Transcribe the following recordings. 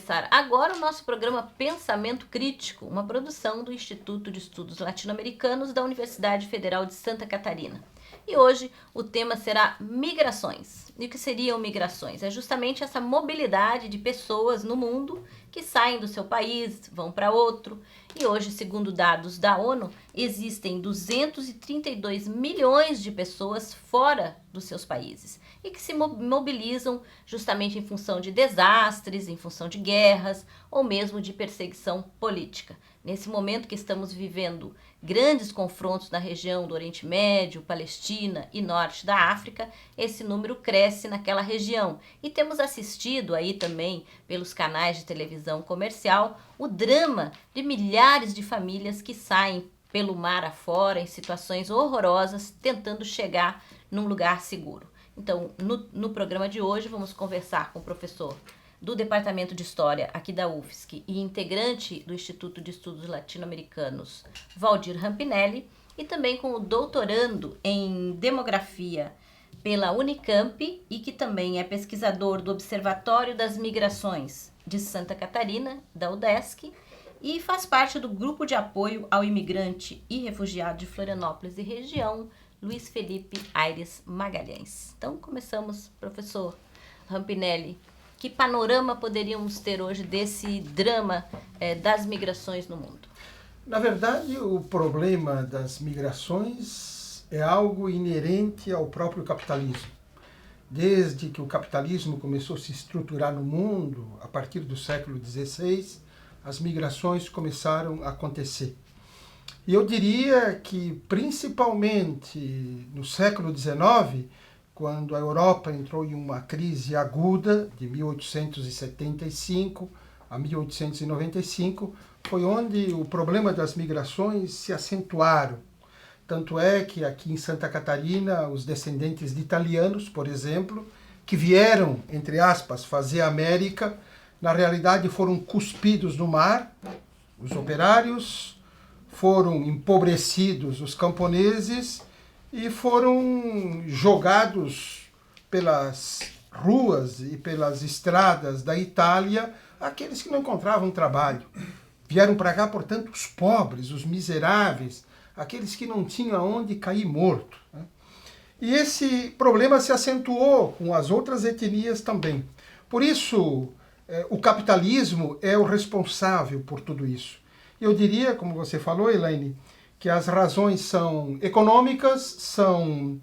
começar agora o nosso programa Pensamento Crítico, uma produção do Instituto de Estudos Latino-Americanos da Universidade Federal de Santa Catarina. E hoje o tema será migrações. E o que seriam migrações? É justamente essa mobilidade de pessoas no mundo que saem do seu país, vão para outro. E hoje, segundo dados da ONU, existem 232 milhões de pessoas fora dos seus países e que se mobilizam justamente em função de desastres, em função de guerras ou mesmo de perseguição política. Nesse momento que estamos vivendo grandes confrontos na região do Oriente Médio, Palestina e Norte da África, esse número cresce naquela região. E temos assistido aí também, pelos canais de televisão comercial, o drama de milhares de famílias que saem pelo mar afora, em situações horrorosas, tentando chegar num lugar seguro. Então, no programa de hoje, vamos conversar com o professor do Departamento de História aqui da UFSC e integrante do Instituto de Estudos Latino-Americanos, Valdir Rampinelli, e também com o doutorando em Demografia pela Unicamp e que também é pesquisador do Observatório das Migrações de Santa Catarina, da UDESC, e faz parte do Grupo de Apoio ao Imigrante e Refugiado de Florianópolis e região, Luiz Felipe Aires Magalhães. Então, começamos, professor Rampinelli. Que panorama poderíamos ter hoje desse drama das migrações no mundo? Na verdade, o problema das migrações é algo inerente ao próprio capitalismo. Desde que o capitalismo começou a se estruturar no mundo, a partir do século XVI, as migrações começaram a acontecer. E eu diria que, principalmente no século XIX, quando a Europa entrou em uma crise aguda, de 1875 a 1895, foi onde o problema das migrações se acentuaram. Tanto é que aqui em Santa Catarina, os descendentes de italianos, por exemplo, que vieram, entre aspas, fazer a América, na realidade foram cuspidos no mar, os operários, foram empobrecidos os camponeses e foram jogados pelas ruas e pelas estradas da Itália aqueles que não encontravam trabalho. Vieram para cá, portanto, os pobres, os miseráveis, aqueles que não tinham aonde cair morto. E esse problema se acentuou com as outras etnias também. Por isso, o capitalismo é o responsável por tudo isso. Eu diria, como você falou, Elaine, que as razões são econômicas, são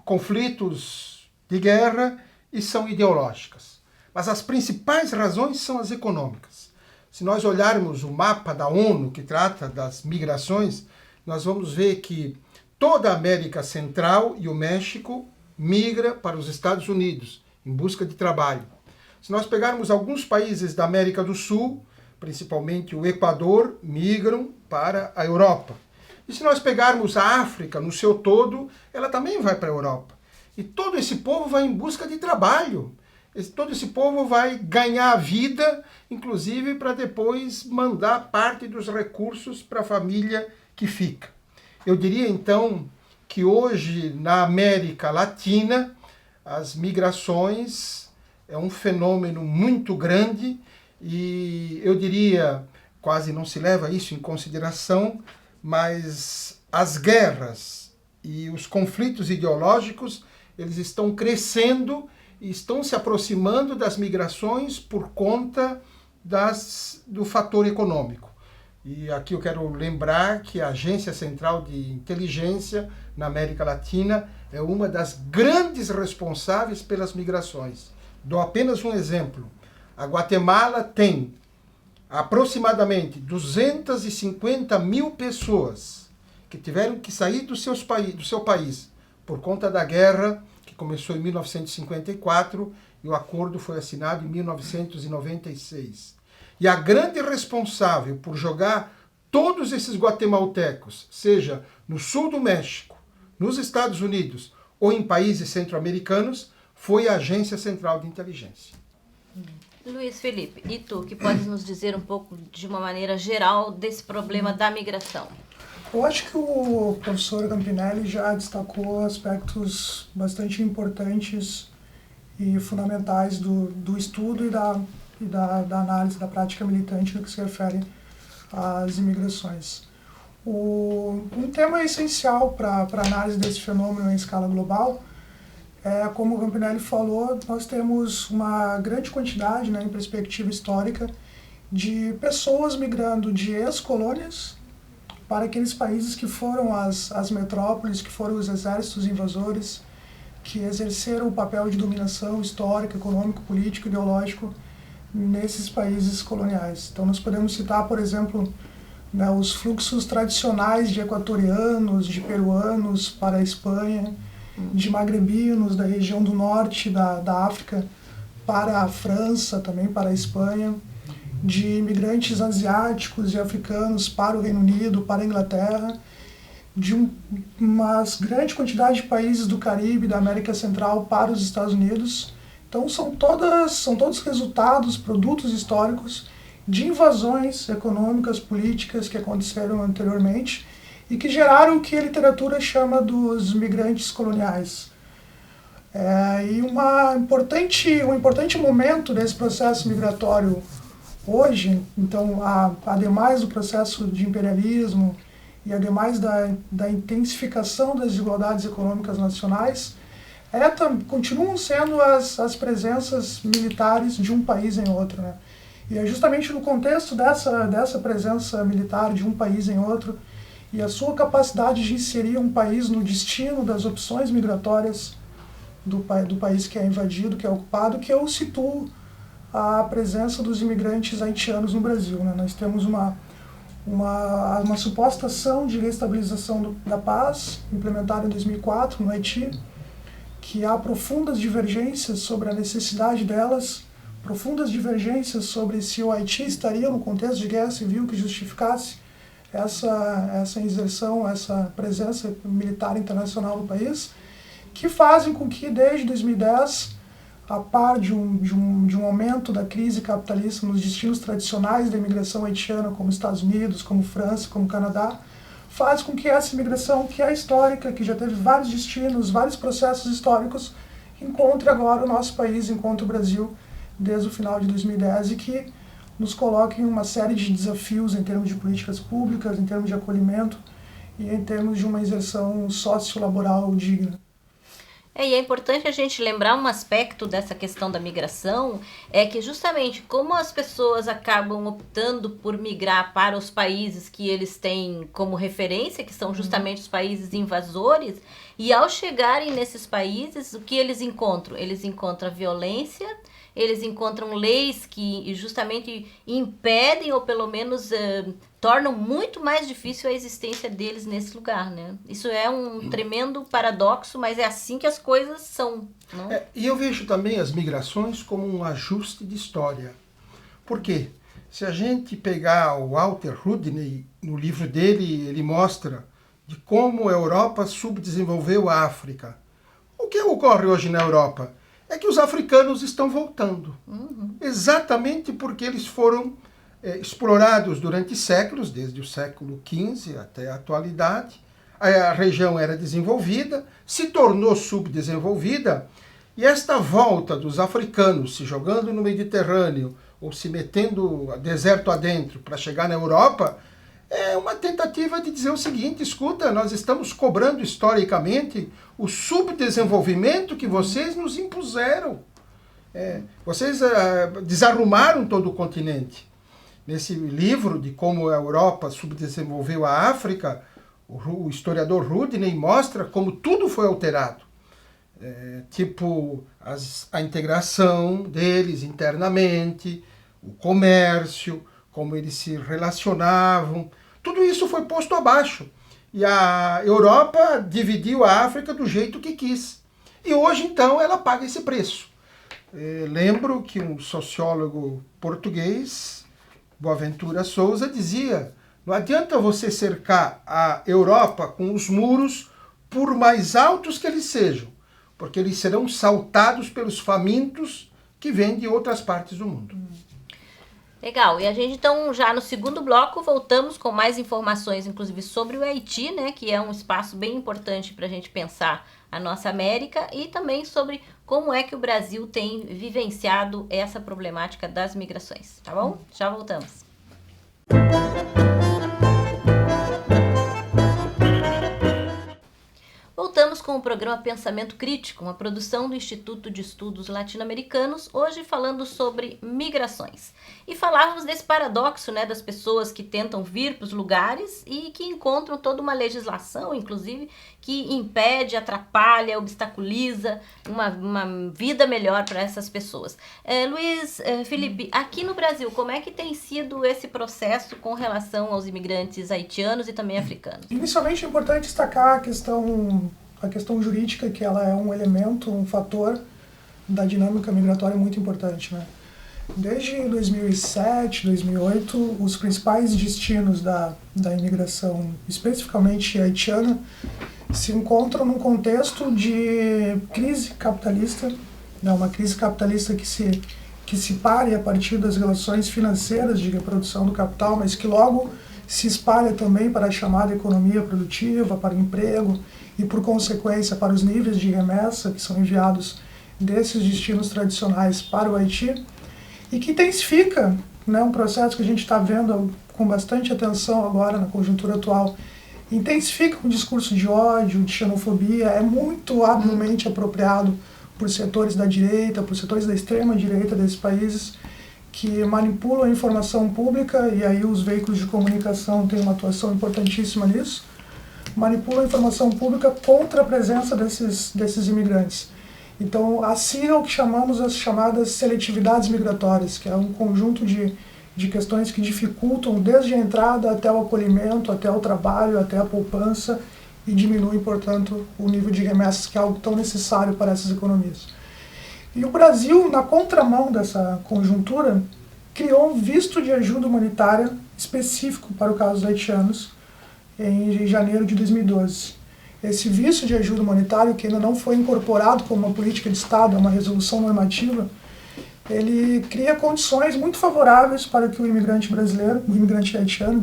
conflitos de guerra e são ideológicas. Mas as principais razões são as econômicas. Se nós olharmos o mapa da ONU, que trata das migrações, nós vamos ver que toda a América Central e o México migra para os Estados Unidos em busca de trabalho. Se nós pegarmos alguns países da América do Sul, principalmente o Equador, migram para a Europa. E se nós pegarmos a África no seu todo, ela também vai para a Europa. E todo esse povo vai em busca de trabalho. Todo esse povo vai ganhar a vida, inclusive para depois mandar parte dos recursos para a família que fica. Eu diria então que hoje na América Latina as migrações é um fenômeno muito grande e eu diria, quase não se leva isso em consideração, mas as guerras e os conflitos ideológicos, eles estão crescendo e estão se aproximando das migrações por conta do fator econômico. E aqui eu quero lembrar que a Agência Central de Inteligência na América Latina é uma das grandes responsáveis pelas migrações. Dou apenas um exemplo. A Guatemala tem aproximadamente 250 mil pessoas que tiveram que sair do seu país por conta da guerra que começou em 1954 e o acordo foi assinado em 1996. E a grande responsável por jogar todos esses guatemaltecos, seja no sul do México, nos Estados Unidos ou em países centro-americanos, foi a Agência Central de Inteligência. Luiz Felipe, e tu, que podes nos dizer um pouco, de uma maneira geral, desse problema da migração? Eu acho que o professor Rampinelli já destacou aspectos bastante importantes e fundamentais do estudo e da e da análise da prática militante no que se refere às imigrações. Um tema essencial para a análise desse fenômeno em escala global é, como o Campanelli falou, nós temos uma grande quantidade, né, em perspectiva histórica, de pessoas migrando de ex-colônias para aqueles países que foram as metrópoles, que foram os exércitos invasores, que exerceram o papel de dominação histórica, econômico, político, ideológico nesses países coloniais. Então nós podemos citar, por exemplo, né, os fluxos tradicionais de equatorianos, de peruanos para a Espanha, de magrebinos da região do norte da África para a França, também para a Espanha, de imigrantes asiáticos e africanos para o Reino Unido, para a Inglaterra, de uma grande quantidade de países do Caribe, da América Central para os Estados Unidos. Então são todos resultados, produtos históricos de invasões econômicas, políticas que aconteceram anteriormente e que geraram o que a literatura chama dos migrantes coloniais. E um importante momento desse processo migratório hoje, então, ademais do processo de imperialismo e ademais da intensificação das desigualdades econômicas nacionais, continuam sendo as presenças militares de um país em outro, né? E é justamente no contexto dessa presença militar de um país em outro e a sua capacidade de inserir um país no destino das opções migratórias do país que é invadido, que é ocupado, que eu situo a presença dos imigrantes haitianos no Brasil, né? Nós temos uma suposta ação de restabilização da paz, implementada em 2004 no Haiti, que há profundas divergências sobre a necessidade delas, profundas divergências sobre se o Haiti estaria no contexto de guerra civil que justificasse essa inserção, essa presença militar internacional no país, que fazem com que desde 2010, a par de um aumento da crise capitalista nos destinos tradicionais da imigração haitiana, como Estados Unidos, como França, como Canadá, faz com que essa imigração, que é histórica, que já teve vários destinos, vários processos históricos, encontre agora o nosso país, encontre o Brasil, desde o final de 2010, e que nos coloque em uma série de desafios em termos de políticas públicas, em termos de acolhimento e em termos de uma inserção sociolaboral digna. E é importante a gente lembrar um aspecto dessa questão da migração, é que justamente como as pessoas acabam optando por migrar para os países que eles têm como referência, que são justamente os países invasores, e ao chegarem nesses países, o que eles encontram? Eles encontram violência, eles encontram leis que justamente impedem ou pelo menos tornam muito mais difícil a existência deles nesse lugar, né? Isso é um tremendo paradoxo, mas é assim que as coisas são. Não? E eu vejo também as migrações como um ajuste de história. Por quê? Se a gente pegar o Walter Rudney, no livro dele, ele mostra de como a Europa subdesenvolveu a África. O que ocorre hoje na Europa? É que os africanos estão voltando. Exatamente porque eles foram explorados durante séculos, desde o século XV até a atualidade. A região era desenvolvida, se tornou subdesenvolvida, e esta volta dos africanos se jogando no Mediterrâneo ou se metendo deserto adentro para chegar na Europa é uma tentativa de dizer o seguinte: escuta, nós estamos cobrando historicamente o subdesenvolvimento que vocês nos impuseram. Vocês desarrumaram todo o continente. Nesse livro de como a Europa subdesenvolveu a África, o historiador Rudney mostra como tudo foi alterado. A integração deles internamente, o comércio, como eles se relacionavam, tudo isso foi posto abaixo. E a Europa dividiu a África do jeito que quis. E hoje, então, ela paga esse preço. Lembro que um sociólogo português, Boaventura Souza, dizia: não adianta você cercar a Europa com os muros, por mais altos que eles sejam, porque eles serão saltados pelos famintos que vêm de outras partes do mundo. Legal, e a gente então já no segundo bloco voltamos com mais informações, inclusive sobre o Haiti, né, que é um espaço bem importante para a gente pensar a nossa América e também sobre como é que o Brasil tem vivenciado essa problemática das migrações, tá bom? Já voltamos. Voltamos com o programa Pensamento Crítico, uma produção do Instituto de Estudos Latino-Americanos, hoje falando sobre migrações. E falávamos desse paradoxo, né, das pessoas que tentam vir para os lugares e que encontram toda uma legislação, inclusive, que impede, atrapalha, obstaculiza uma vida melhor para essas pessoas. Luiz Felipe, aqui no Brasil, como é que tem sido esse processo com relação aos imigrantes haitianos e também africanos? Inicialmente é importante destacar a questão jurídica, que ela é um elemento, um fator da dinâmica migratória muito importante, né? Desde 2007, 2008, os principais destinos da imigração, especificamente haitiana, se encontram num contexto de crise capitalista, né? Uma crise capitalista que se pare a partir das relações financeiras de reprodução do capital, mas que logo se espalha também para a chamada economia produtiva, para o emprego e, por consequência, para os níveis de remessa que são enviados desses destinos tradicionais para o Haiti, e que intensifica, né, um processo que a gente está vendo com bastante atenção agora na conjuntura atual, intensifica um discurso de ódio, de xenofobia, é muito habilmente apropriado por setores da direita, por setores da extrema-direita desses países, que manipulam a informação pública, e aí os veículos de comunicação têm uma atuação importantíssima nisso, manipulam a informação pública contra a presença desses imigrantes. Então, assinam o que chamamos as chamadas seletividades migratórias, que é um conjunto de questões que dificultam desde a entrada até o acolhimento, até o trabalho, até a poupança, e diminuem, portanto, o nível de remessas, que é algo tão necessário para essas economias. E o Brasil, na contramão dessa conjuntura, criou um visto de ajuda humanitária específico para o caso dos haitianos em janeiro de 2012. Esse visto de ajuda humanitária, que ainda não foi incorporado como uma política de Estado, é uma resolução normativa, ele cria condições muito favoráveis para que o imigrante haitiano,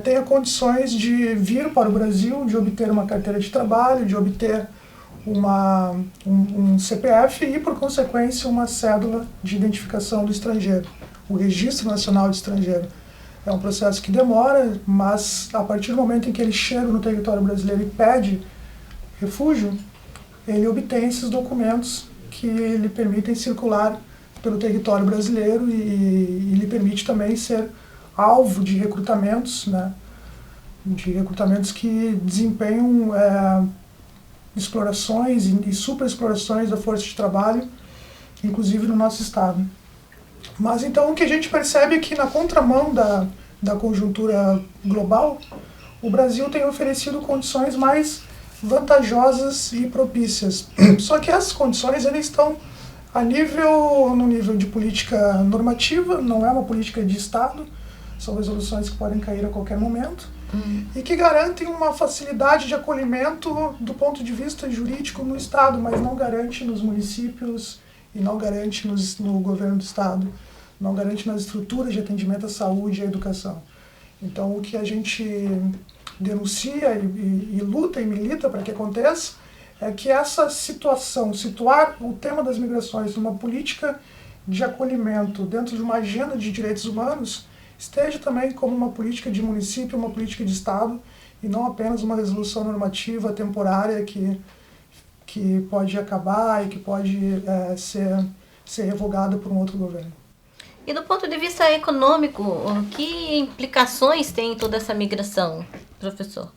tenha condições de vir para o Brasil, de obter uma carteira de trabalho, de obter um CPF e, por consequência, uma cédula de identificação do estrangeiro, o Registro Nacional de Estrangeiro. É um processo que demora, mas a partir do momento em que ele chega no território brasileiro e pede refúgio, ele obtém esses documentos que lhe permitem circular pelo território brasileiro e lhe permite também ser alvo de recrutamentos, né? De recrutamentos que desempenham explorações e superexplorações da força de trabalho, inclusive no nosso estado. Mas então o que a gente percebe é que, na contramão da conjuntura global, o Brasil tem oferecido condições mais vantajosas e propícias. Só que essas condições elas estão no nível de política normativa, não é uma política de Estado, são resoluções que podem cair a qualquer momento, e que garantem uma facilidade de acolhimento do ponto de vista jurídico no Estado, mas não garante nos municípios e não garante no governo do Estado, não garante nas estruturas de atendimento à saúde e à educação. Então, o que a gente denuncia e luta e milita para que aconteça é que essa situação, situar o tema das migrações numa política de acolhimento dentro de uma agenda de direitos humanos, esteja também como uma política de município, uma política de Estado, e não apenas uma resolução normativa temporária que pode acabar e que pode ser revogada por um outro governo. E do ponto de vista econômico, que implicações tem toda essa migração, professor?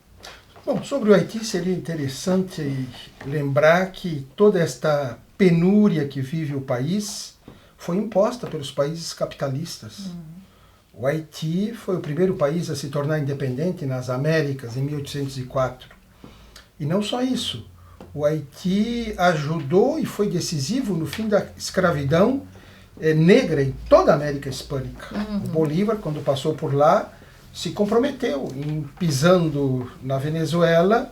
Bom, sobre o Haiti seria interessante lembrar que toda esta penúria que vive o país foi imposta pelos países capitalistas. O Haiti foi o primeiro país a se tornar independente nas Américas em 1804. E não só isso, o Haiti ajudou e foi decisivo no fim da escravidão negra em toda a América Hispânica. O Bolívar, quando passou por lá, se comprometeu em, pisando na Venezuela,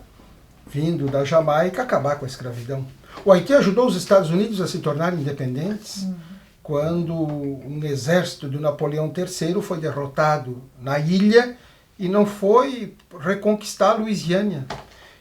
vindo da Jamaica, acabar com a escravidão. O Haiti ajudou os Estados Unidos a se tornarem independentes. quando um exército do Napoleão III foi derrotado na ilha e não foi reconquistar a Louisiana.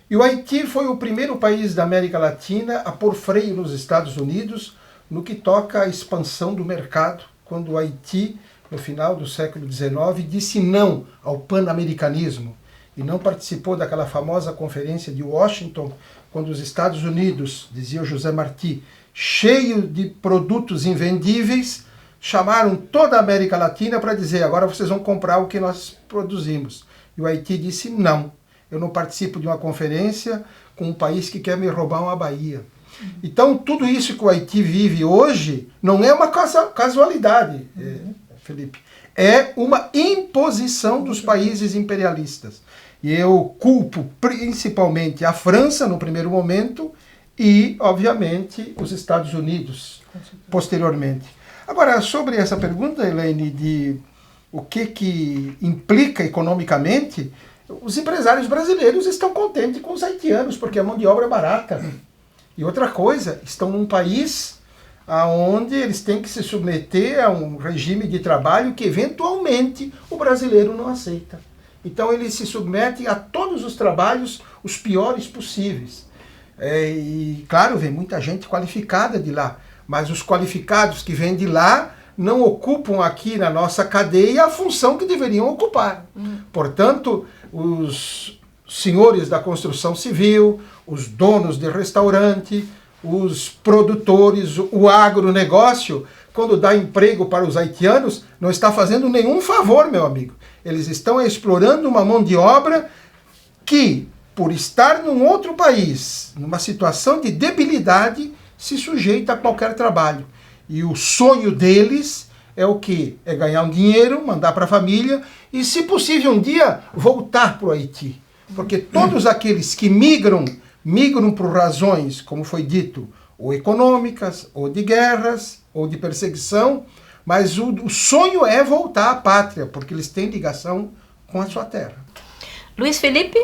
E o Haiti foi o primeiro país da América Latina a pôr freio nos Estados Unidos no que toca à expansão do mercado, quando o Haiti, no final do século XIX, disse não ao pan-americanismo e não participou daquela famosa conferência de Washington, quando os Estados Unidos, dizia o José Martí, cheio de produtos invendíveis, chamaram toda a América Latina para dizer, agora vocês vão comprar o que nós produzimos. E o Haiti disse, não, eu não participo de uma conferência com um país que quer me roubar uma Bahia. Então, tudo isso que o Haiti vive hoje não é uma casualidade, Felipe. É uma imposição dos países imperialistas. E eu culpo principalmente a França, no primeiro momento, e, obviamente, os Estados Unidos, posteriormente. Agora, sobre essa pergunta, Elaine, de o que implica economicamente, os empresários brasileiros estão contentes com os haitianos, porque a mão de obra é barata. E outra coisa, estão num país onde eles têm que se submeter a um regime de trabalho que, eventualmente, o brasileiro não aceita. Então, eles se submetem a todos os trabalhos, os piores possíveis. E, claro, vem muita gente qualificada de lá, mas os qualificados que vêm de lá não ocupam aqui na nossa cadeia a função que deveriam ocupar. Portanto, os senhores da construção civil, os donos de restaurante, os produtores, o agronegócio, quando dá emprego para os haitianos, não está fazendo nenhum favor, meu amigo. Eles estão explorando uma mão de obra que, por estar num outro país, numa situação de debilidade, se sujeita a qualquer trabalho. E o sonho deles é o quê? É ganhar um dinheiro, mandar para a família e, se possível, um dia voltar para o Haiti. Porque todos aqueles que migram por razões, como foi dito, ou econômicas, ou de guerras, ou de perseguição, mas o sonho é voltar à pátria, porque eles têm ligação com a sua terra. Luiz Felipe?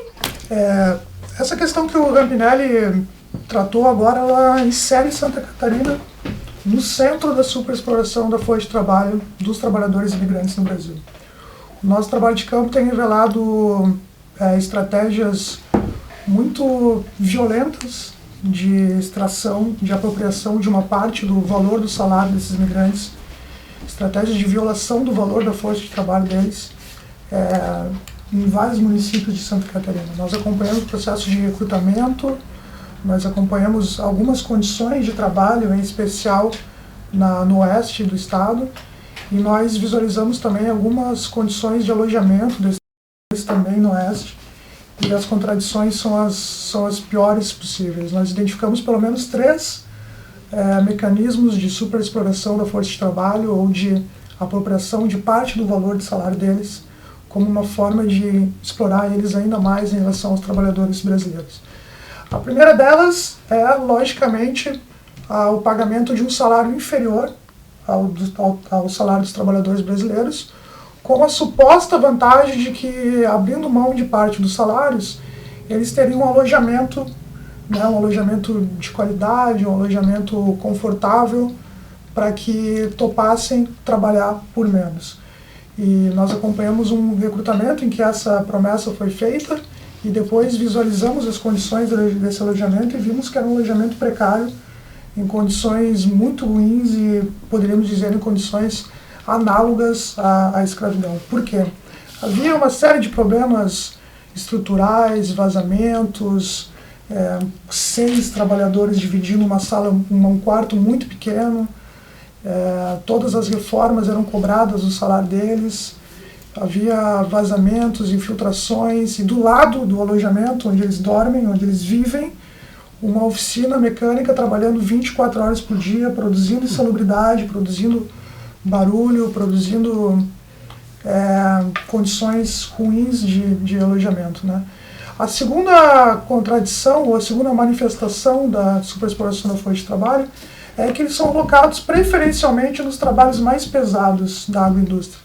Essa questão que o Rampinelli tratou agora, ela insere Santa Catarina no centro da superexploração da força de trabalho dos trabalhadores imigrantes no Brasil. O nosso trabalho de campo tem revelado estratégias muito violentas de extração, de apropriação de uma parte do valor do salário desses imigrantes, estratégias de violação do valor da força de trabalho deles em vários municípios de Santa Catarina. Nós acompanhamos o processo de recrutamento, nós acompanhamos algumas condições de trabalho, em especial no oeste do estado, e nós visualizamos também algumas condições de alojamento deles também no oeste, e as contradições são as piores possíveis. Nós identificamos pelo menos 3 mecanismos de superexploração da força de trabalho ou de apropriação de parte do valor do salário deles como uma forma de explorar eles ainda mais em relação aos trabalhadores brasileiros. A primeira delas é, logicamente, o pagamento de um salário inferior ao salário dos trabalhadores brasileiros, com a suposta vantagem de que, abrindo mão de parte dos salários, eles teriam um alojamento de qualidade, um alojamento confortável, para que topassem trabalhar por menos. E nós acompanhamos um recrutamento em que essa promessa foi feita, e depois visualizamos as condições desse alojamento e vimos que era um alojamento precário, em condições muito ruins e, poderíamos dizer, em condições análogas à escravidão. Por quê? Havia uma série de problemas estruturais, vazamentos, 6 trabalhadores dividindo uma sala, um quarto muito pequeno, todas as reformas eram cobradas do salário deles, havia vazamentos, infiltrações, e do lado do alojamento, onde eles dormem, onde eles vivem, uma oficina mecânica trabalhando 24 horas por dia, produzindo insalubridade, produzindo barulho, produzindo condições ruins de alojamento, né? A segunda contradição, ou a segunda manifestação da superexploração da força de trabalho, é que eles são alocados preferencialmente nos trabalhos mais pesados da agroindústria.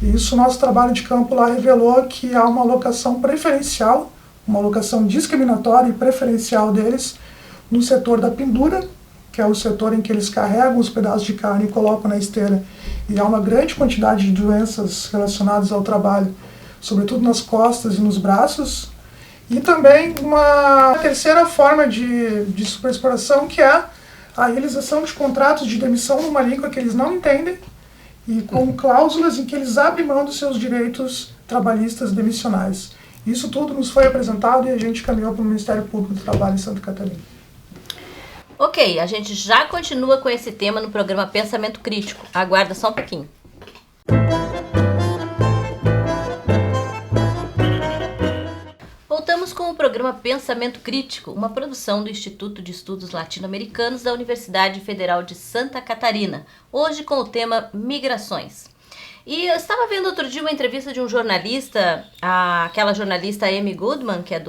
E isso, nosso trabalho de campo lá revelou que há uma alocação preferencial, uma alocação discriminatória e preferencial deles no setor da pendura que é o setor em que eles carregam os pedaços de carne e colocam na esteira, e há uma grande quantidade de doenças relacionadas ao trabalho, sobretudo nas costas e nos braços. E também uma terceira forma de superexploração, que é a realização de contratos de demissão numa língua que eles não entendem e com cláusulas em que eles abrem mão dos seus direitos trabalhistas demissionais. Isso tudo nos foi apresentado e a gente caminhou para o Ministério Público do Trabalho em Santa Catarina. Ok, a gente já continua com esse tema no programa Pensamento Crítico. Aguarda só um pouquinho. Voltamos com o programa Pensamento Crítico, uma produção do Instituto de Estudos Latino-Americanos da Universidade Federal de Santa Catarina, hoje com o tema Migrações. E eu estava vendo outro dia uma entrevista de um jornalista, aquela jornalista Amy Goodman, que é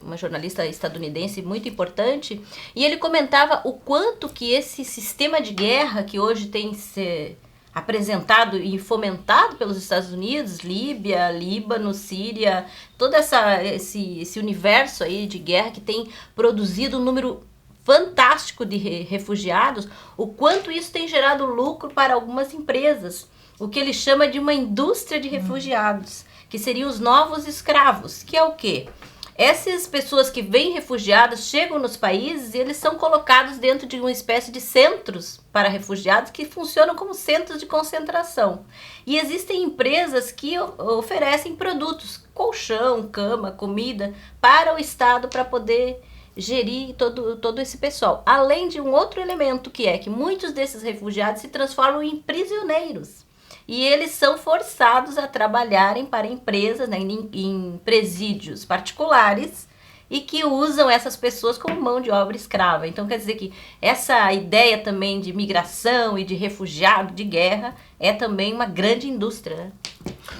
uma jornalista estadunidense muito importante, e ele comentava o quanto que esse sistema de guerra que hoje tem se apresentado e fomentado pelos Estados Unidos, Líbia, Líbano, Síria, todo esse universo aí de guerra que tem produzido um número fantástico de refugiados, o quanto isso tem gerado lucro para algumas empresas, o que ele chama de uma indústria de refugiados, que seriam os novos escravos, que é o quê? Essas pessoas que vêm refugiadas chegam nos países e eles são colocados dentro de uma espécie de centros para refugiados que funcionam como centros de concentração. E existem empresas que oferecem produtos, colchão, cama, comida, para o Estado para poder gerir todo esse pessoal. Além de um outro elemento que é que muitos desses refugiados se transformam em prisioneiros. E eles são forçados a trabalharem para empresas, né, em presídios particulares e que usam essas pessoas como mão de obra escrava. Então quer dizer que essa ideia também de migração e de refugiado, de guerra, é também uma grande indústria, né?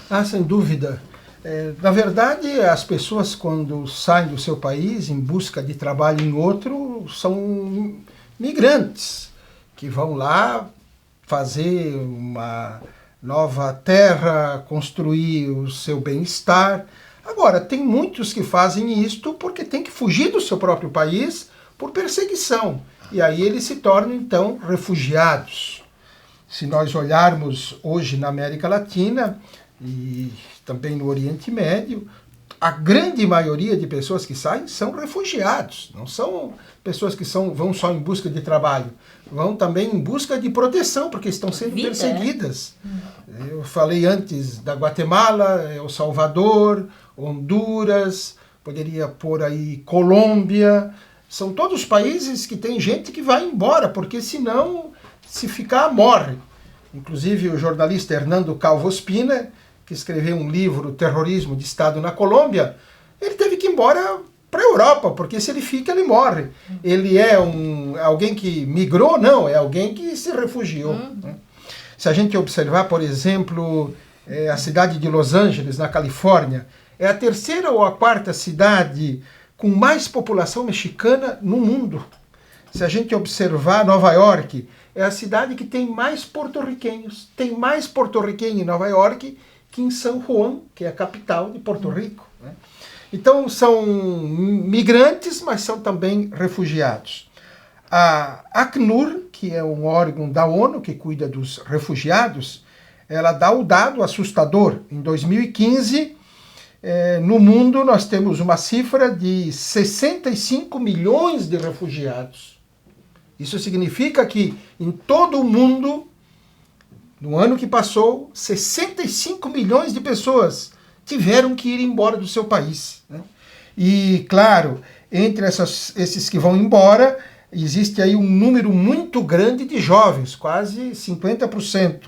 Ah, sem dúvida. Na verdade, as pessoas quando saem do seu país em busca de trabalho em outro são migrantes que vão lá fazer uma nova terra, construir o seu bem-estar. Agora, tem muitos que fazem isto porque tem que fugir do seu próprio país por perseguição. E aí eles se tornam, então, refugiados. Se nós olharmos hoje na América Latina e também no Oriente Médio, a grande maioria de pessoas que saem são refugiados. Não são pessoas que vão só em busca de trabalho. Vão também em busca de proteção, porque estão sendo perseguidas. Eu falei antes da Guatemala, El Salvador, Honduras, poderia pôr aí Colômbia. São todos países que tem gente que vai embora, porque senão, se ficar, morre. Inclusive o jornalista Hernando Calvo Ospina, que escreveu um livro, Terrorismo de Estado na Colômbia, ele teve que ir embora para a Europa, porque se ele fica, ele morre. Ele é alguém que migrou? Não, é alguém que se refugiou. Se a gente observar, por exemplo, a cidade de Los Angeles, na Califórnia, é a terceira ou a quarta cidade com mais população mexicana no mundo. Se a gente observar Nova York, é a cidade que tem mais porto-riquenhos. Tem mais porto-riquenho em Nova York que em São Juan, que é a capital de Porto Rico, né? Então são migrantes, mas são também refugiados. A Acnur, que é um órgão da ONU que cuida dos refugiados, ela dá o dado assustador. Em 2015, no mundo nós temos uma cifra de 65 milhões de refugiados. Isso significa que em todo o mundo, no ano que passou, 65 milhões de pessoas tiveram que ir embora do seu país, né? E, claro, entre esses que vão embora, existe aí um número muito grande de jovens, quase 50%.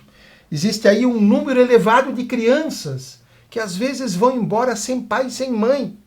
Existe aí um número elevado de crianças, que às vezes vão embora sem pai e sem mãe.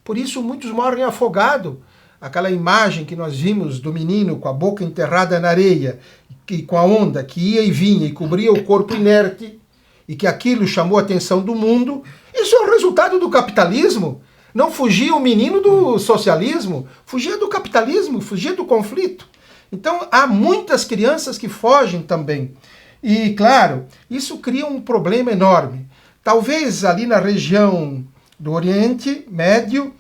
Por isso muitos morrem afogados. Aquela imagem que nós vimos do menino com a boca enterrada na areia, que com a onda que ia e vinha e cobria o corpo inerte, e que aquilo chamou a atenção do mundo, isso é o resultado do capitalismo. Não fugia o menino do socialismo, fugia do capitalismo, fugia do conflito. Então há muitas crianças que fogem também. E, claro, isso cria um problema enorme. Talvez ali na região do Oriente Médio,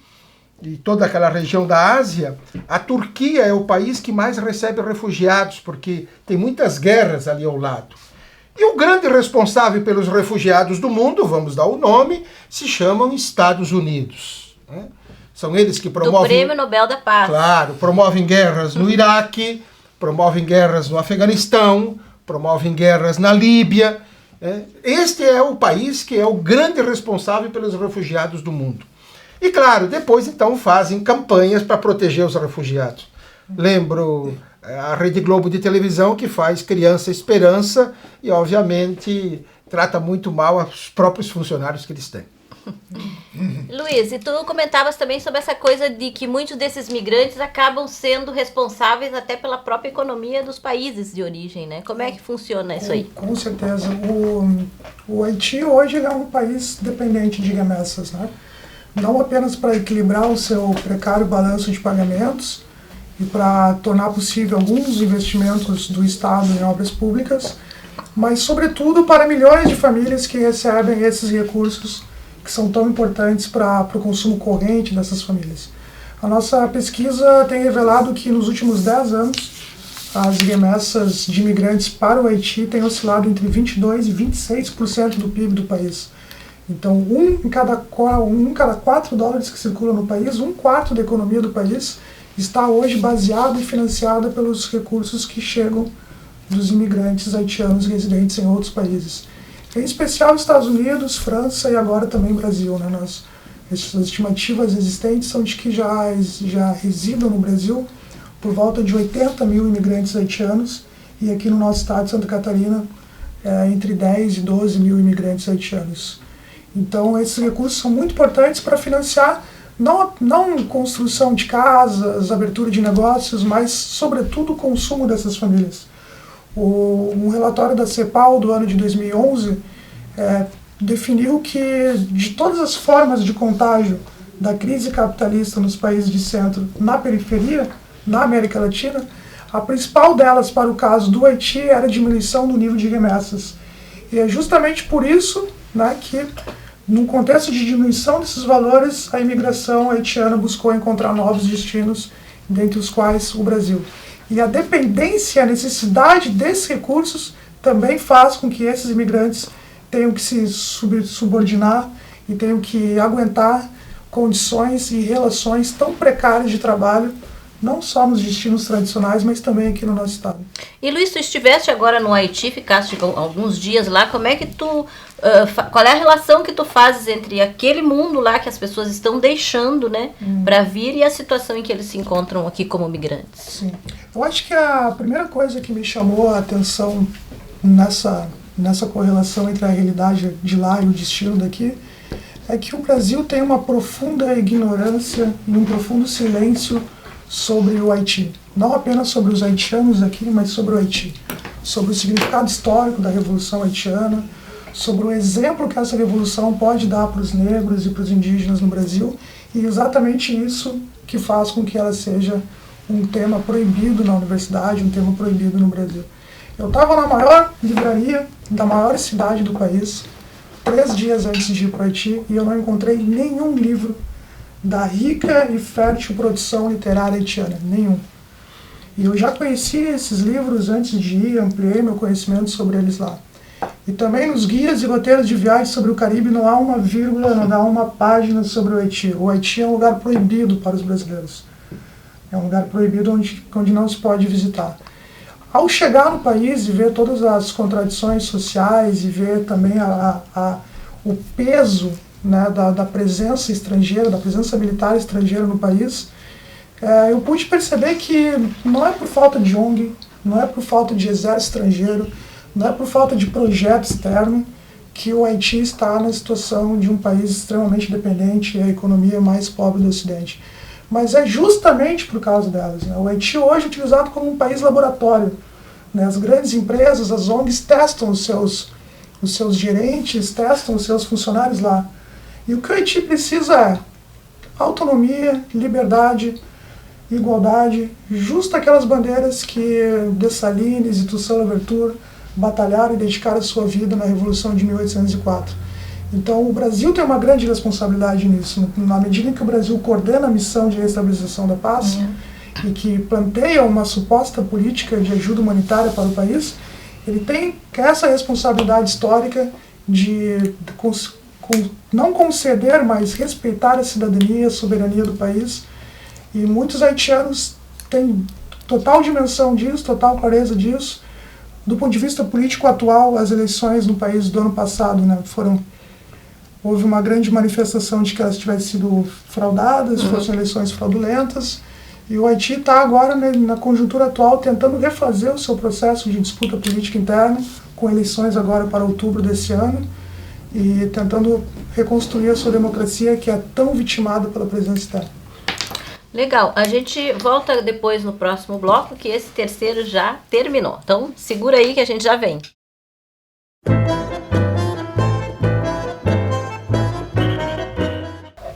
e toda aquela região da Ásia, a Turquia é o país que mais recebe refugiados, porque tem muitas guerras ali ao lado. E o grande responsável pelos refugiados do mundo, vamos dar o nome, se chamam Estados Unidos. Né? São eles que promovem... Do Prêmio Nobel da Paz. Claro, promovem guerras no Iraque, promovem guerras no Afeganistão, promovem guerras na Líbia. Este é o país que é o grande responsável pelos refugiados do mundo. E claro, depois então fazem campanhas para proteger os refugiados. Lembro a Rede Globo de televisão que faz Criança Esperança e obviamente trata muito mal os próprios funcionários que eles têm. Luiz, e tu comentavas também sobre essa coisa de que muitos desses migrantes acabam sendo responsáveis até pela própria economia dos países de origem, né? Como é que funciona isso aí? Com certeza. O Haiti hoje é um país dependente de remessas, né? Não apenas para equilibrar o seu precário balanço de pagamentos e para tornar possível alguns investimentos do Estado em obras públicas, mas sobretudo para milhões de famílias que recebem esses recursos que são tão importantes para o consumo corrente dessas famílias. A nossa pesquisa tem revelado que nos últimos 10 anos as remessas de imigrantes para o Haiti têm oscilado entre 22% e 26% do PIB do país. Então, um em cada 4 dólares que circulam no país, 1/4 da economia do país está hoje baseada e financiada pelos recursos que chegam dos imigrantes haitianos residentes em outros países. Em especial Estados Unidos, França e agora também Brasil. Né? As estimativas existentes são de que já residam no Brasil por volta de 80 mil imigrantes haitianos e aqui no nosso estado de Santa Catarina entre 10 e 12 mil imigrantes haitianos. Então esses recursos são muito importantes para financiar não construção de casas, abertura de negócios, mas sobretudo o consumo dessas famílias. Um relatório da CEPAL do ano de 2011 definiu que de todas as formas de contágio da crise capitalista nos países de centro, na periferia, na América Latina, a principal delas para o caso do Haiti era a diminuição do nível de remessas. E é justamente por isso, né, que, num contexto de diminuição desses valores, a imigração haitiana buscou encontrar novos destinos, dentre os quais o Brasil. E a dependência, a necessidade desses recursos também faz com que esses imigrantes tenham que se subordinar e tenham que aguentar condições e relações tão precárias de trabalho, não só nos destinos tradicionais, mas também aqui no nosso estado. E Luiz, tu estiveste agora no Haiti, ficaste alguns dias lá, como é que tu, qual é a relação que tu fazes entre aquele mundo lá que as pessoas estão deixando, né, para vir e a situação em que eles se encontram aqui como migrantes? Sim, eu acho que a primeira coisa que me chamou a atenção nessa correlação entre a realidade de lá e o destino daqui é que o Brasil tem uma profunda ignorância e um profundo silêncio sobre o Haiti. Não apenas sobre os haitianos aqui, mas sobre o Haiti. Sobre o significado histórico da Revolução Haitiana, sobre o exemplo que essa revolução pode dar para os negros e para os indígenas no Brasil, e exatamente isso que faz com que ela seja um tema proibido na universidade, um tema proibido no Brasil. Eu estava na maior livraria da maior cidade do país, 3 dias antes de ir para o Haiti, e eu não encontrei nenhum livro da rica e fértil produção literária haitiana, nenhum. E eu já conhecia esses livros antes de ir, ampliei meu conhecimento sobre eles lá. E também nos guias e roteiros de viagem sobre o Caribe não há uma vírgula, não há uma página sobre o Haiti. O Haiti é um lugar proibido para os brasileiros. É um lugar proibido onde não se pode visitar. Ao chegar no país e ver todas as contradições sociais e ver também o peso, né, da presença estrangeira, da presença militar estrangeira no país, eu pude perceber que não é por falta de ONG, não é por falta de exército estrangeiro, não é por falta de projeto externo que o Haiti está na situação de um país extremamente dependente e a economia mais pobre do Ocidente. Mas é justamente por causa delas. Né? O Haiti hoje é utilizado como um país laboratório. Né? As grandes empresas, as ONGs, testam os seus gerentes, testam os seus funcionários lá. E o que o Haiti precisa é autonomia, liberdade, igualdade, justo aquelas bandeiras que Dessalines e Toussaint Louverture batalharam e dedicaram a sua vida na Revolução de 1804. Então o Brasil tem uma grande responsabilidade nisso, na medida em que o Brasil coordena a missão de restabilização da paz e que planteia uma suposta política de ajuda humanitária para o país, ele tem essa responsabilidade histórica de não conceder, mas respeitar a cidadania e a soberania do país. E muitos haitianos têm total dimensão disso, total clareza disso. Do ponto de vista político atual, as eleições no país do ano passado, né, houve uma grande manifestação de que elas tivessem sido fraudadas, fossem eleições fraudulentas, e o Haiti está agora, né, na conjuntura atual, tentando refazer o seu processo de disputa política interna, com eleições agora para outubro desse ano, e tentando reconstruir a sua democracia, que é tão vitimada pela presença externa. Legal, a gente volta depois no próximo bloco, que esse terceiro já terminou. Então, segura aí que a gente já vem.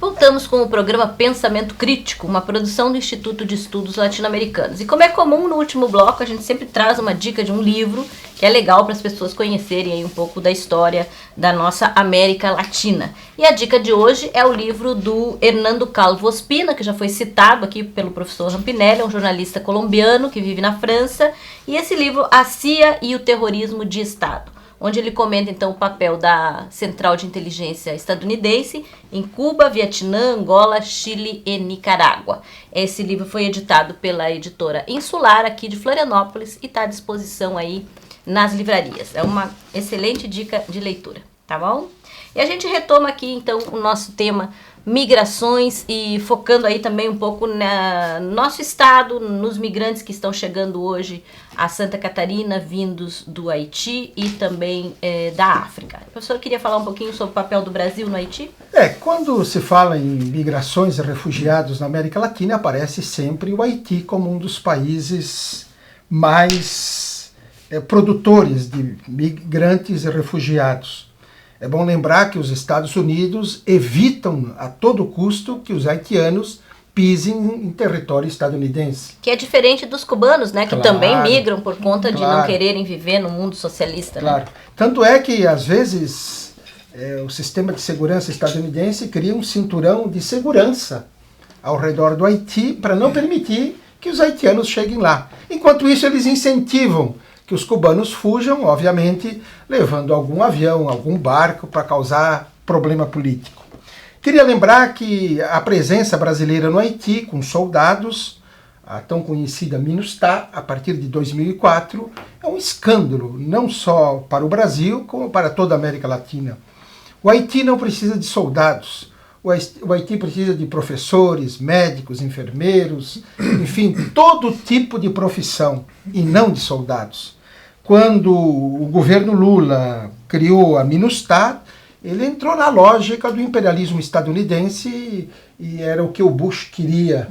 Voltamos com o programa Pensamento Crítico, uma produção do Instituto de Estudos Latino-Americanos. E como é comum no último bloco, a gente sempre traz uma dica de um livro que é legal para as pessoas conhecerem aí um pouco da história da nossa América Latina. E a dica de hoje é o livro do Hernando Calvo Ospina, que já foi citado aqui pelo professor Rampinelli, é um jornalista colombiano que vive na França. E esse livro, A CIA e o Terrorismo de Estado, onde ele comenta então o papel da Central de Inteligência estadunidense em Cuba, Vietnã, Angola, Chile e Nicarágua. Esse livro foi editado pela editora Insular aqui de Florianópolis e está à disposição aí nas livrarias. É uma excelente dica de leitura, tá bom? E a gente retoma aqui então o nosso tema migrações e focando aí também um pouco no nosso estado, nos migrantes que estão chegando hoje a Santa Catarina, vindos do Haiti e também da África. O professor queria falar um pouquinho sobre o papel do Brasil no Haiti? Quando se fala em migrações e refugiados na América Latina, aparece sempre o Haiti como um dos países mais produtores de migrantes e refugiados. É bom lembrar que os Estados Unidos evitam a todo custo que os haitianos pisem em território estadunidense. Que é diferente dos cubanos, né? Claro, que também migram por conta de não quererem viver no mundo socialista. Claro. Né? Tanto é que, às vezes, o sistema de segurança estadunidense cria um cinturão de segurança ao redor do Haiti para não permitir que os haitianos cheguem lá. Enquanto isso, eles incentivam que os cubanos fujam, obviamente, levando algum avião, algum barco para causar problema político. Queria lembrar que a presença brasileira no Haiti, com soldados, a tão conhecida MINUSTAH, a partir de 2004, é um escândalo, não só para o Brasil, como para toda a América Latina. O Haiti não precisa de soldados, o Haiti precisa de professores, médicos, enfermeiros, enfim, todo tipo de profissão, e não de soldados. Quando o governo Lula criou a MINUSTAH, ele entrou na lógica do imperialismo estadunidense e era o que o Bush queria.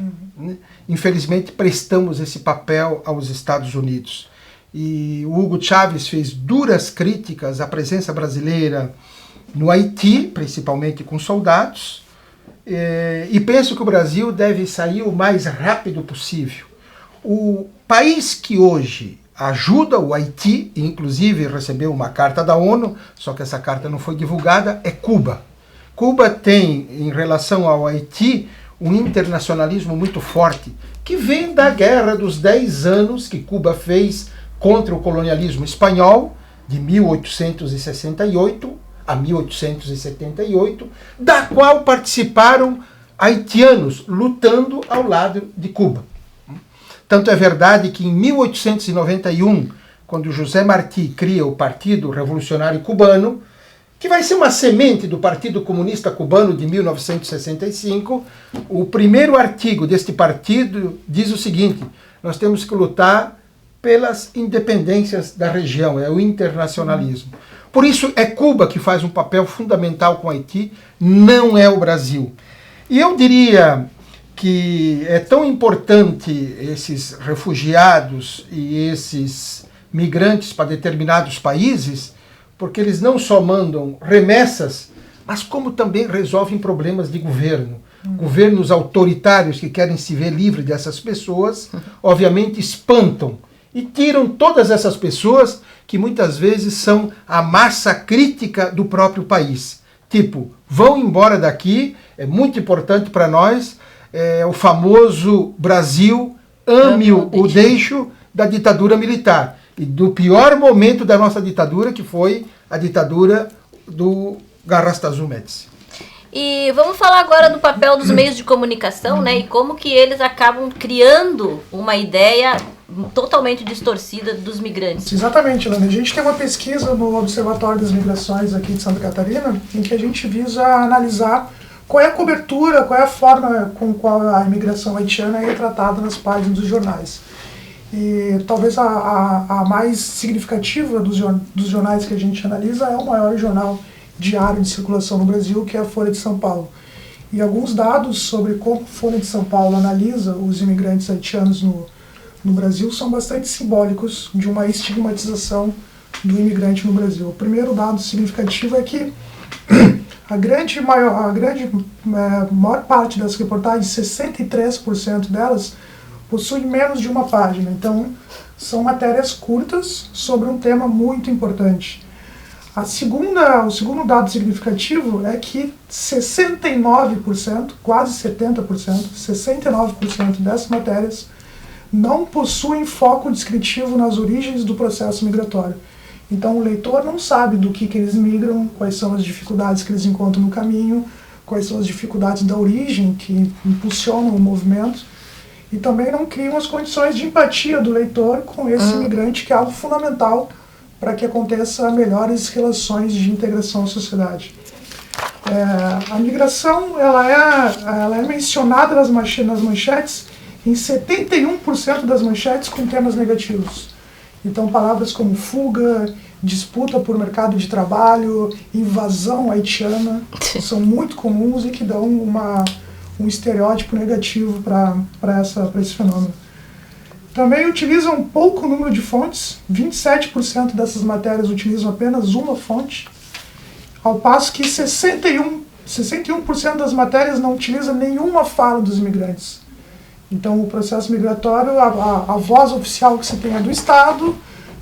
Infelizmente, prestamos esse papel aos Estados Unidos. E o Hugo Chávez fez duras críticas à presença brasileira no Haiti, principalmente com soldados, e penso que o Brasil deve sair o mais rápido possível. O país que hoje ajuda o Haiti, inclusive recebeu uma carta da ONU, só que essa carta não foi divulgada, é Cuba. Cuba tem, em relação ao Haiti, um internacionalismo muito forte, que vem da Guerra dos 10 anos que Cuba fez contra o colonialismo espanhol, de 1868 a 1878, da qual participaram haitianos lutando ao lado de Cuba. Tanto é verdade que em 1891, quando José Martí cria o Partido Revolucionário Cubano, que vai ser uma semente do Partido Comunista Cubano de 1965, o primeiro artigo deste partido diz o seguinte: nós temos que lutar pelas independências da região, é o internacionalismo. Por isso é Cuba que faz um papel fundamental com o Haiti, não é o Brasil. E eu diria que é tão importante esses refugiados e esses migrantes para determinados países, porque eles não só mandam remessas, mas como também resolvem problemas de governo. Governos autoritários que querem se ver livre dessas pessoas, obviamente espantam e tiram todas essas pessoas que muitas vezes são a massa crítica do próprio país. tipo, vão embora daqui, é muito importante para nós, o famoso Brasil, ame-o ou deixe-o, da ditadura militar. E do pior momento da nossa ditadura, que foi a ditadura do Garrastazu Médici. E vamos falar agora do papel dos meios de comunicação, né? E como que eles acabam criando uma ideia totalmente distorcida dos migrantes. Exatamente, Lana. A gente tem uma pesquisa no Observatório das Migrações aqui de Santa Catarina, em que a gente visa analisar qual é a cobertura, qual é a forma com qual a imigração haitiana é tratada nas páginas dos jornais. E talvez a mais significativa dos jornais que a gente analisa é o maior jornal diário de circulação no Brasil, que é a Folha de São Paulo. E alguns dados sobre como a Folha de São Paulo analisa os imigrantes haitianos no Brasil são bastante simbólicos de uma estigmatização do imigrante no Brasil. O primeiro dado significativo é que a maior parte das reportagens, 63% delas, possuem menos de uma página. Então, são matérias curtas sobre um tema muito importante. O segundo dado significativo é que 69%, quase 70%, 69% dessas matérias não possuem foco descritivo nas origens do processo migratório. Então o leitor não sabe do que eles migram, quais são as dificuldades que eles encontram no caminho, quais são as dificuldades da origem que impulsionam o movimento, e também não criam as condições de empatia do leitor com esse imigrante, que é algo fundamental para que aconteça melhores relações de integração à sociedade. A migração ela é mencionada nas manchetes em 71% das manchetes com temas negativos. Então palavras como fuga, disputa por mercado de trabalho, invasão haitiana são muito comuns e que dão um estereótipo negativo para esse fenômeno. Também utilizam pouco número de fontes, 27% dessas matérias utilizam apenas uma fonte, ao passo que 61% das matérias não utilizam nenhuma fala dos imigrantes. Então, o processo migratório, a voz oficial que se tem é do Estado,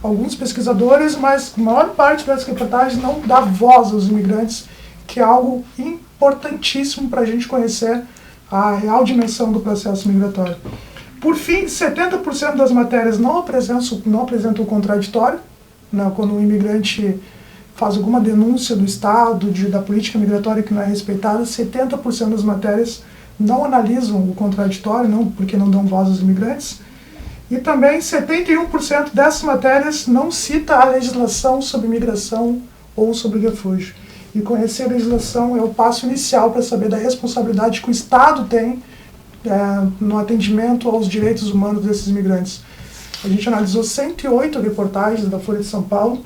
alguns pesquisadores, mas a maior parte das reportagens não dá voz aos imigrantes, que é algo importantíssimo para a gente conhecer a real dimensão do processo migratório. Por fim, 70% das matérias não apresentam o contraditório, né, quando o imigrante faz alguma denúncia do Estado, da política migratória que não é respeitada, 70% das matérias não analisam o contraditório, porque não dão voz aos imigrantes. E também 71% dessas matérias não cita a legislação sobre migração ou sobre refúgio. E conhecer a legislação é o passo inicial para saber da responsabilidade que o Estado tem no atendimento aos direitos humanos desses imigrantes. A gente analisou 108 reportagens da Folha de São Paulo,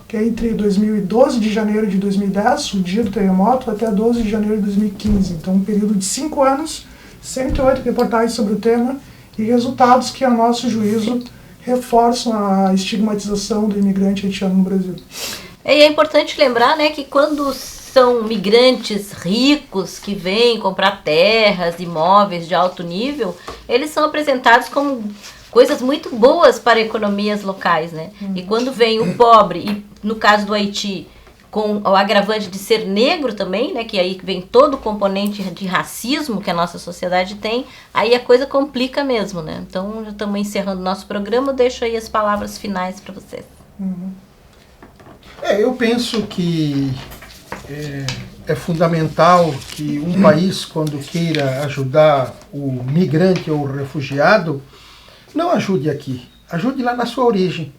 que é entre 12 de janeiro de 2010, o dia do terremoto, até 12 de janeiro de 2015. Então, um período de 5 anos, 108 reportagens sobre o tema e resultados que, a nosso juízo, reforçam a estigmatização do imigrante haitiano no Brasil. E é importante lembrar, né, que quando são migrantes ricos que vêm comprar terras, imóveis de alto nível, eles são apresentados como coisas muito boas para economias locais, né? E quando vem o pobre, e no caso do Haiti, com o agravante de ser negro também, né, que aí vem todo o componente de racismo que a nossa sociedade tem, aí a coisa complica mesmo, né? Então, já estamos encerrando o nosso programa, eu deixo aí as palavras finais para vocês. Eu penso que é fundamental que um país, quando queira ajudar o migrante ou o refugiado, não ajude aqui, ajude lá na sua origem.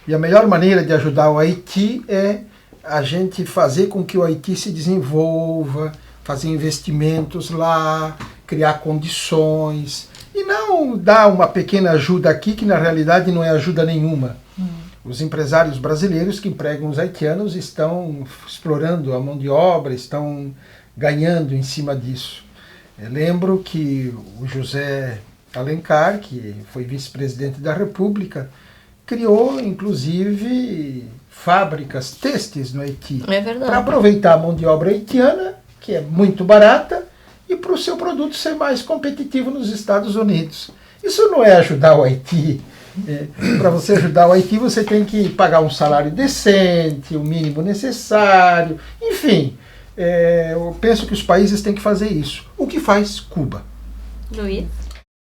E a melhor maneira de ajudar o Haiti é a gente fazer com que o Haiti se desenvolva, fazer investimentos lá, criar condições, e não dar uma pequena ajuda aqui, que na realidade não é ajuda nenhuma. Os empresários brasileiros que empregam os haitianos estão explorando a mão de obra, estão ganhando em cima disso. Eu lembro que o José Alencar, que foi vice-presidente da República, criou, inclusive, fábricas têxteis no Haiti. É verdade. Para aproveitar a mão de obra haitiana, que é muito barata, e para o seu produto ser mais competitivo nos Estados Unidos. Isso não é ajudar o Haiti, Para você ajudar o Haiti, você tem que pagar um salário decente, o mínimo necessário, enfim. Eu penso que os países têm que fazer isso. O que faz Cuba? Luiz?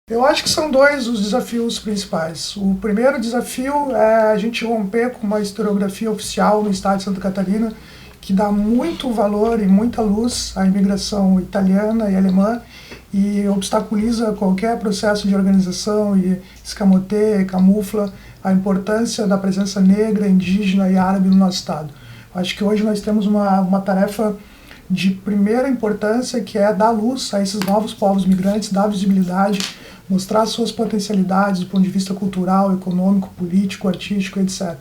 Eu acho que são dois os desafios principais. O primeiro desafio é a gente romper com uma historiografia oficial no estado de Santa Catarina que dá muito valor e muita luz à imigração italiana e alemã e obstaculiza qualquer processo de organização e escamoteia e camufla a importância da presença negra, indígena e árabe no nosso estado. Acho que hoje nós temos uma tarefa de primeira importância, que é dar luz a esses novos povos migrantes, dar visibilidade, mostrar suas potencialidades do ponto de vista cultural, econômico, político, artístico, etc.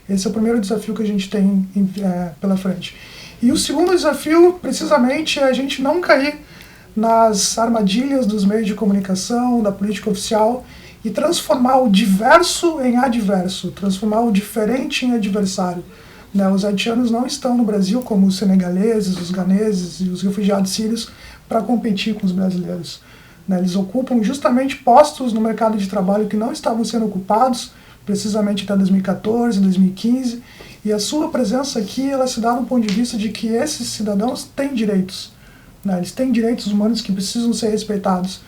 Esse é o primeiro desafio que a gente tem pela frente. E o segundo desafio, precisamente, é a gente não cair nas armadilhas dos meios de comunicação, da política oficial, e transformar o diverso em adverso, transformar o diferente em adversário. Os haitianos não estão no Brasil como os senegaleses, os ganeses e os refugiados sírios para competir com os brasileiros. Eles ocupam justamente postos no mercado de trabalho que não estavam sendo ocupados, precisamente até 2014, 2015, e a sua presença aqui ela se dá no ponto de vista de que esses cidadãos têm direitos. Eles têm direitos humanos que precisam ser respeitados.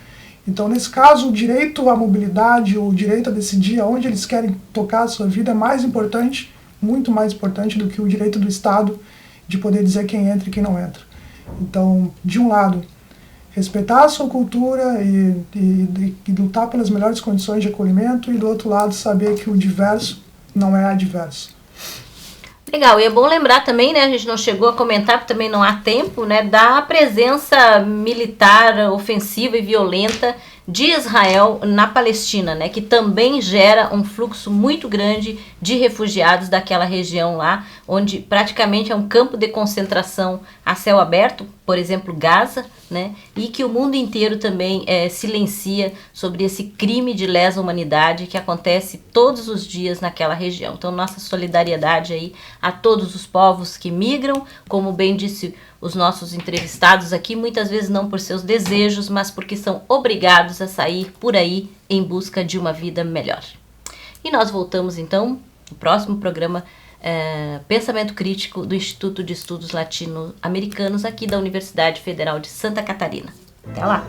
Então, nesse caso, o direito à mobilidade, o direito a decidir aonde eles querem tocar a sua vida é mais importante, muito mais importante do que o direito do Estado de poder dizer quem entra e quem não entra. Então, de um lado, respeitar a sua cultura e lutar pelas melhores condições de acolhimento, e do outro lado, saber que o diverso não é adverso. Legal, e é bom lembrar também, a gente não chegou a comentar, porque também não há tempo, da presença militar ofensiva e violenta de Israel na Palestina, que também gera um fluxo muito grande de refugiados daquela região lá, onde praticamente é um campo de concentração a céu aberto, por exemplo, Gaza, e que o mundo inteiro também silencia sobre esse crime de lesa humanidade que acontece todos os dias naquela região. Então, nossa solidariedade aí a todos os povos que migram, como bem disse os nossos entrevistados aqui, muitas vezes não por seus desejos, mas porque são obrigados a sair por aí em busca de uma vida melhor. E nós voltamos então no próximo programa Pensamento Crítico do Instituto de Estudos Latino-Americanos aqui da Universidade Federal de Santa Catarina. Até lá!